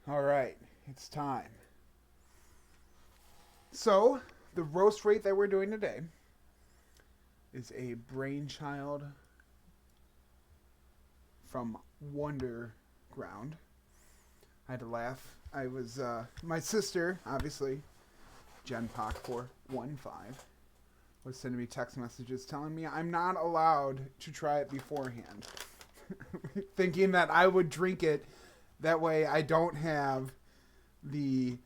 All right, it's time. So, the roast rate that we're doing today is a Brainchild from Wonderground. I had to laugh. My sister, obviously, Gen Poc 415, was sending me text messages telling me I'm not allowed to try it beforehand. Thinking that I would drink it. That way I don't have the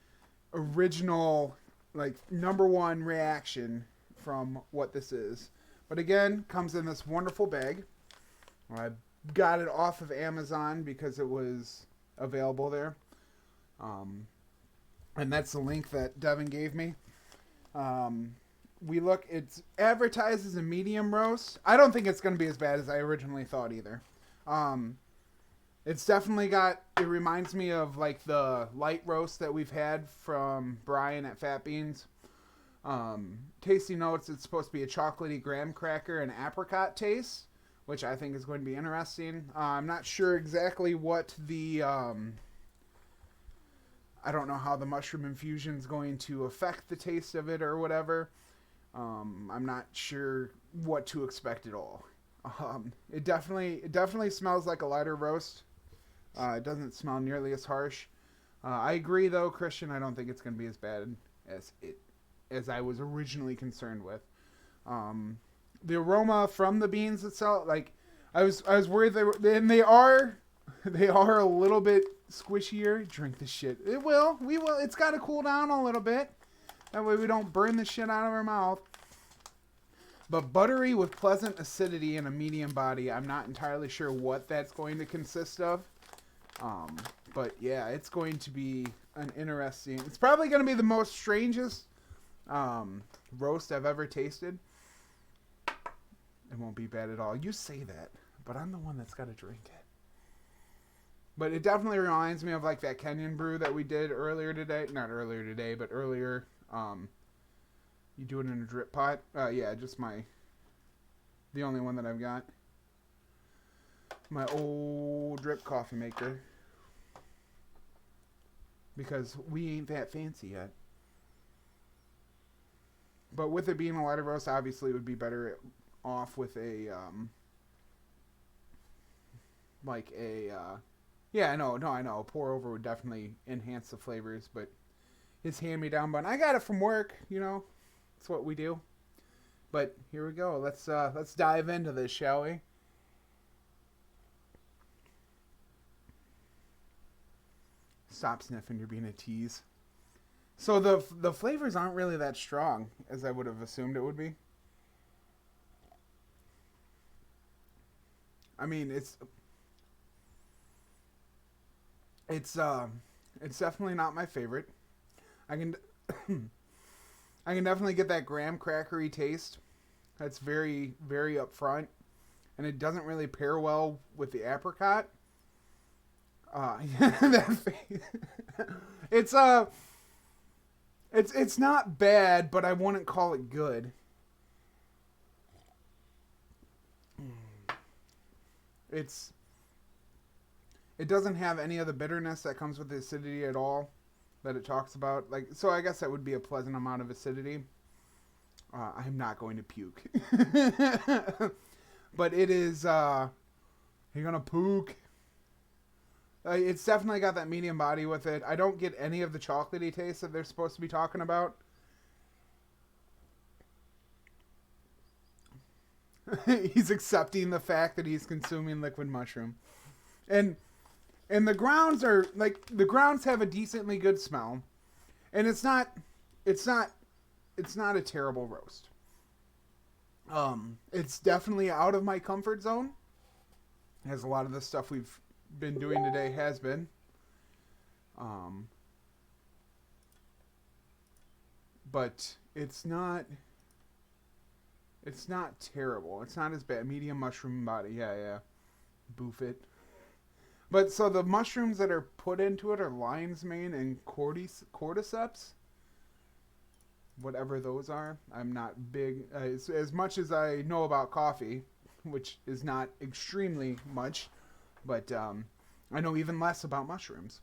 original, like, number one reaction from what this is. But again, comes in this wonderful bag. I got it off of Amazon because it was available there. And that's the link that Devin gave me. It's advertised as a medium roast. I don't think it's going to be as bad as I originally thought either. It's definitely it reminds me of like the light roast that we've had from Brian at Fat Beans. Tasty notes, it's supposed to be a chocolatey graham cracker and apricot taste, which I think is going to be interesting. I'm not sure exactly what I don't know how the mushroom infusion is going to affect the taste of it or whatever. I'm not sure what to expect at all. It definitely smells like a lighter roast. It doesn't smell nearly as harsh. I agree though, Christian. I don't think it's going to be as bad as I was originally concerned with. The aroma from the beans itself, like I was worried they are a little bit squishier. Drink the shit. We will. It's got to cool down a little bit. That way we don't burn the shit out of our mouth. But buttery with pleasant acidity and a medium body. I'm not entirely sure what that's going to consist of. But yeah, it's going to be an interesting... It's probably going to be the most strangest roast I've ever tasted. It won't be bad at all. You say that, but I'm the one that's got to drink it. But it definitely reminds me of like that Kenyan brew that we did earlier today. Not earlier today, but earlier. You do it in a drip pot? Yeah, just the only one that I've got. My old drip coffee maker. Because we ain't that fancy yet. But with it being a lighter roast, obviously it would be better off with a, yeah, I know. Pour over would definitely enhance the flavors, but his hand-me-down bun. I got it from work, That's what we do. But here we go. Let's dive into this, shall we? Stop sniffing. You're being a tease. So the flavors aren't really that strong as I would have assumed it would be. I mean, it's definitely not my favorite. I can I can definitely get that graham crackery taste. That's very, very upfront, and it doesn't really pair well with the apricot. That face. It's it's not bad, but I wouldn't call it good. It doesn't have any of the bitterness that comes with the acidity at all that it talks about. Like, so I guess that would be a pleasant amount of acidity. I'm not going to puke. But it is, you're gonna puke. It's definitely got that medium body with it. I don't get any of the chocolatey taste that they're supposed to be talking about. He's accepting the fact that he's consuming liquid mushroom. And the grounds have a decently good smell. And it's not a terrible roast. It's definitely out of my comfort zone. As a lot of the stuff we've been doing today has been. But it's not terrible. It's not as bad. Medium mushroom body. Yeah. Boof it. But so the mushrooms that are put into it are lion's mane and cordyceps. Whatever those are. I'm not big. As much as I know about coffee, which is not extremely much, but I know even less about mushrooms.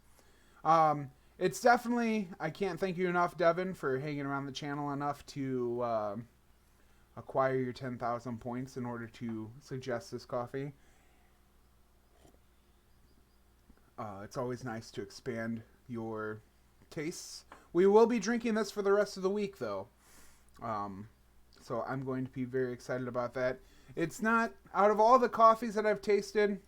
It's definitely, I can't thank you enough, Devin, for hanging around the channel enough to acquire your 10,000 points in order to suggest this coffee. It's always nice to expand your tastes. We will be drinking this for the rest of the week, though. So I'm going to be very excited about that. It's not, out of all the coffees that I've tasted,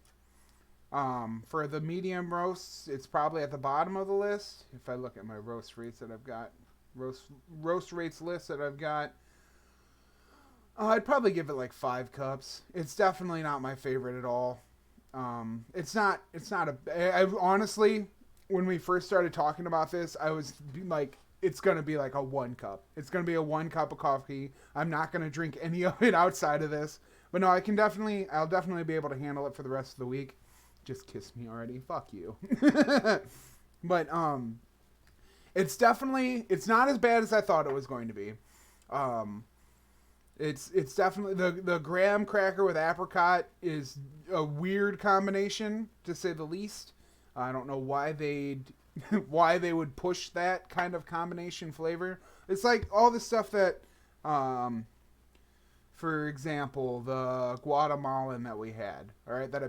for the medium roasts, it's probably at the bottom of the list. If I look at my roast rates that I've got, roast rates list that I've got, I'd probably give it like 5 cups. It's definitely not my favorite at all. It's not I honestly, when we first started talking about this, I was like, it's going to be like a 1 cup. It's going to be a 1 cup of coffee. I'm not going to drink any of it outside of this. But no, I'll definitely be able to handle it for the rest of the week. Just kiss me already. Fuck you. But, it's not as bad as I thought it was going to be. It's definitely, the graham cracker with apricot is a weird combination, to say the least. I don't know why they would push that kind of combination flavor. It's like all the stuff that, for example, the Guatemalan that we had, all right, that I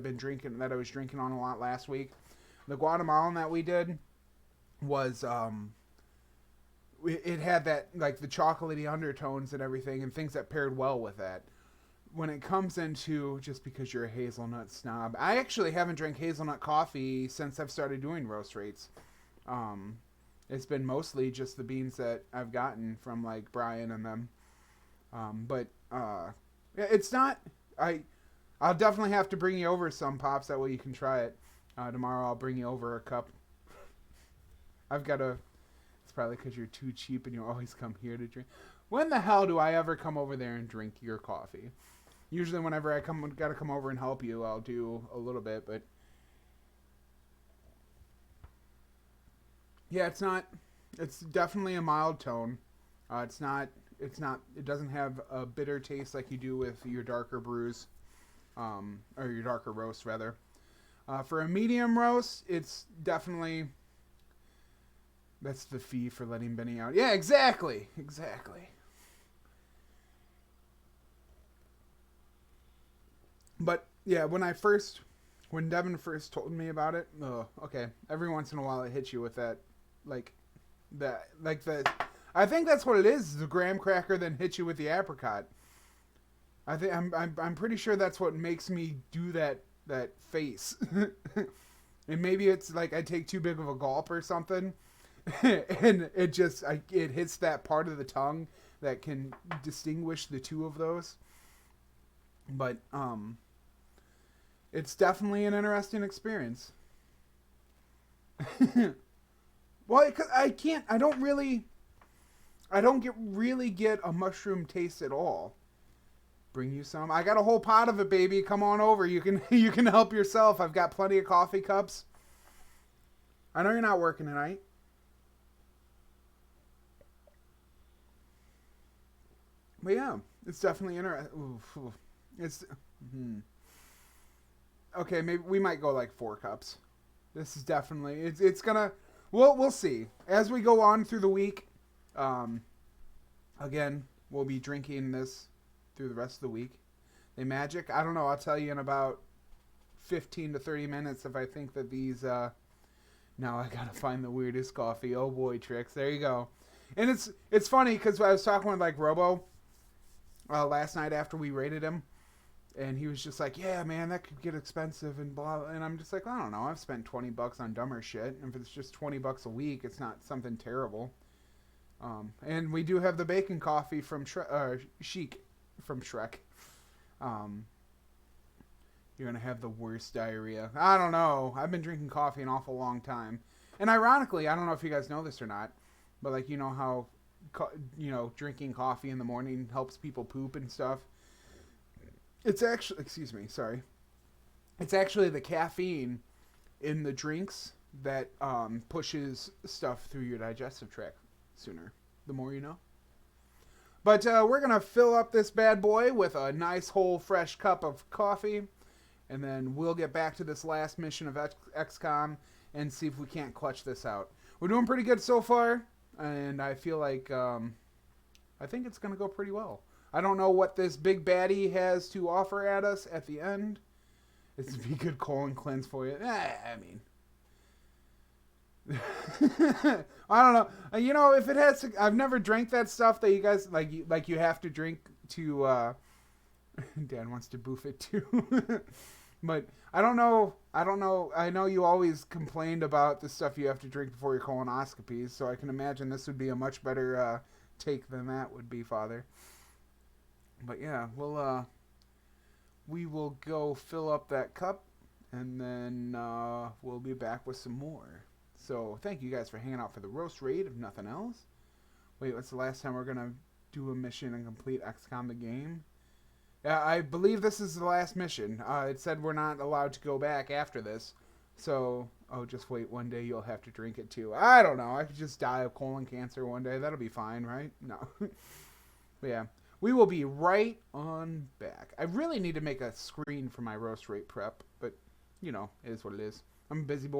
was drinking on a lot last week. The Guatemalan that we did was, it had that, like, the chocolatey undertones and everything, and things that paired well with that. When it comes into, just because you're a hazelnut snob, I actually haven't drank hazelnut coffee since I've started doing roast rates. It's been mostly just the beans that I've gotten from, like, Brian and them. But it's not, I'll definitely have to bring you over some Pops, that way you can try it. Tomorrow I'll bring you over a cup. It's probably because you're too cheap and you always come here to drink. When the hell do I ever come over there and drink your coffee? Usually whenever I gotta come over and help you, I'll do a little bit, but yeah, it's definitely a mild tone. It doesn't have a bitter taste like you do with your darker brews, or your darker roast rather. For a medium roast, it's definitely, that's the fee for letting Benny out. Yeah, exactly. But yeah, when Devin first told me about it, okay. Every once in a while it hits you with that, I think that's what it is. The graham cracker then hits you with the apricot. I'm pretty sure that's what makes me do that face. And maybe it's like I take too big of a gulp or something. And it hits that part of the tongue that can distinguish the two of those. But it's definitely an interesting experience. Well, because I don't really get a mushroom taste at all. Bring you some. I got a whole pot of it, baby. Come on over. You can help yourself. I've got plenty of coffee cups. I know you're not working tonight. But yeah, it's definitely interesting. Okay, maybe we might go like 4 cups. This is definitely, it's gonna, we'll see. As we go on through the week, again, we'll be drinking this through the rest of the week. They magic, I don't know, I'll tell you in about 15 to 30 minutes if I think that these, now I gotta find the weirdest coffee. Oh boy, Tricks, there you go. And it's funny, because I was talking with like Robo last night after we rated him, and he was just like, yeah, man, that could get expensive and blah. And I'm just like, I don't know. I've spent $20 on dumber shit. And if it's just $20 a week, it's not something terrible. And we do have the bacon coffee from Chic from Shrek. You're going to have the worst diarrhea. I don't know. I've been drinking coffee an awful long time. And ironically, I don't know if you guys know this or not, but like, you know how, drinking coffee in the morning helps people poop and stuff. It's actually, it's actually the caffeine in the drinks that pushes stuff through your digestive tract sooner. The more you know. But we're going to fill up this bad boy with a nice whole fresh cup of coffee. And then we'll get back to this last mission of XCOM. and see if we can't clutch this out. We're doing pretty good so far, and I feel like I think it's going to go pretty well. I don't know what this big baddie has to offer at us at the end. It's be good colon cleanse for you. I mean, I don't know. You know, if it has, I've never drank that stuff that you guys like you have to drink to. Dan wants to boof it too, but I don't know. I know you always complained about the stuff you have to drink before your colonoscopies, so I can imagine this would be a much better take than that would be, Father. But yeah, we will go fill up that cup, and then we'll be back with some more. So thank you guys for hanging out for the roast raid, if nothing else. Wait, what's the last time we're going to do a mission and complete XCOM the game? Yeah, I believe this is the last mission. It said we're not allowed to go back after this. So, just wait, one day you'll have to drink it too. I don't know, I could just die of colon cancer one day. That'll be fine, right? No. But yeah, we will be right on back. I really need to make a screen for my roast rate prep, but, you know, it is what it is. I'm a busy boy.